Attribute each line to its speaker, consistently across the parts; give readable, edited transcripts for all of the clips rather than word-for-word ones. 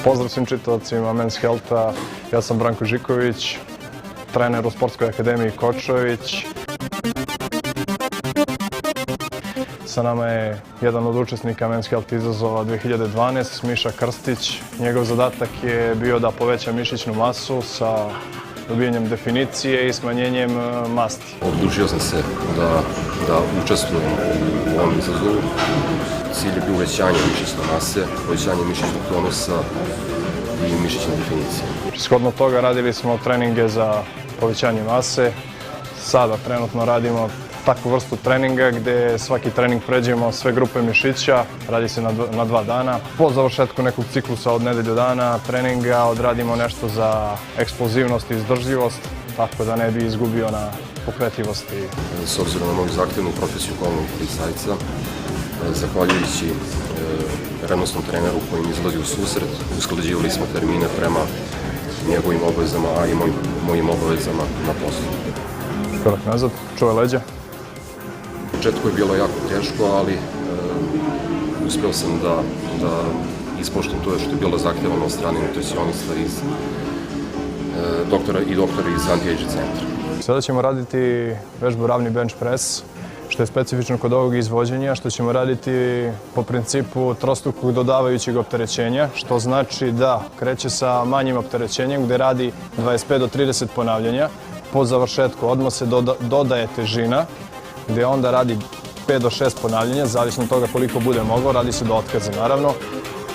Speaker 1: Pozdrav svim čitaocima Men's Healtha, ja sam Branko Žiković, trener u Sportskoj akademiji Kočović. Sa nama je jedan od učesnika Men's Health izazova 2012, Miša Krstić. Njegov zadatak je bio da poveća mišićnu masu sa dobijanjem definicije i smanjenjem masti.
Speaker 2: Odlučio sam se da učestvujem u ovom izazovu. Cilj je bio uvećanje mišićne mase, povećanje mišićnog tonusa i mišićne definicije.
Speaker 1: Shodno toga radili smo treninge za povećanje mase. Sada trenutno radimo takvu vrstu treninga gdje svaki trening pređemo sve grupe mišića, radi se na 2 dana. Po završetku nekog ciklusa od nedelju dana treninga odradimo nešto za eksplozivnost i izdržljivost, tako da ne bi izgubio na pokretljivosti.
Speaker 2: S obzirom na moju zahtjevnu profesiju kolnog policajca, zahvaljujući revnosnom treneru koji mi izlazi u susret, usklađivali smo termine prema njegovim obavezama, a i mojim obavezama na poslu.
Speaker 1: Korak nazad, čuvaj leđa.
Speaker 2: U početku je bilo jako teško, ali uspio sam da ispoštujem to što je bilo zahtjevano od strane nutricionista i doktora iz anti-age centra.
Speaker 1: Sada ćemo raditi vežbu ravni bench press, što je specifično kod ovog izvođenja, što ćemo raditi po principu trostrukog dodavajućeg opterećenja, što znači da kreće sa manjim opterećenjem gdje radi 25 do 30 ponavljanja. Po završetku odmah se dodaje težina, gdje onda radi 5 do 6 ponavljanja, zavisno od toga koliko bude mogao, radi se do otkaza naravno.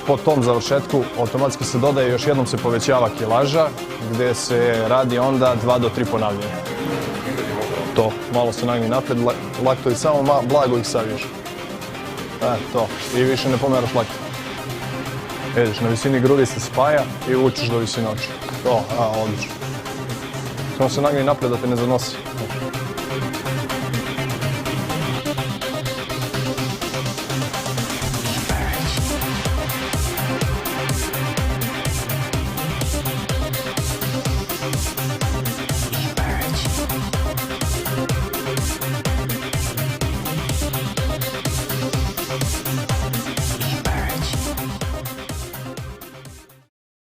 Speaker 1: Po tom završetku automatski se dodaje, još jednom se povećava kilaža, gdje se radi onda 2 do 3 ponavljanja. To, malo se nagni napred, laktovi samo blago ih saviješ. To, i više ne pomeraš lakto. Vidiš, na visini grudi se spaja i vučeš do visine očiju. To, odlično. Samo se nagni napred da te ne zanosi.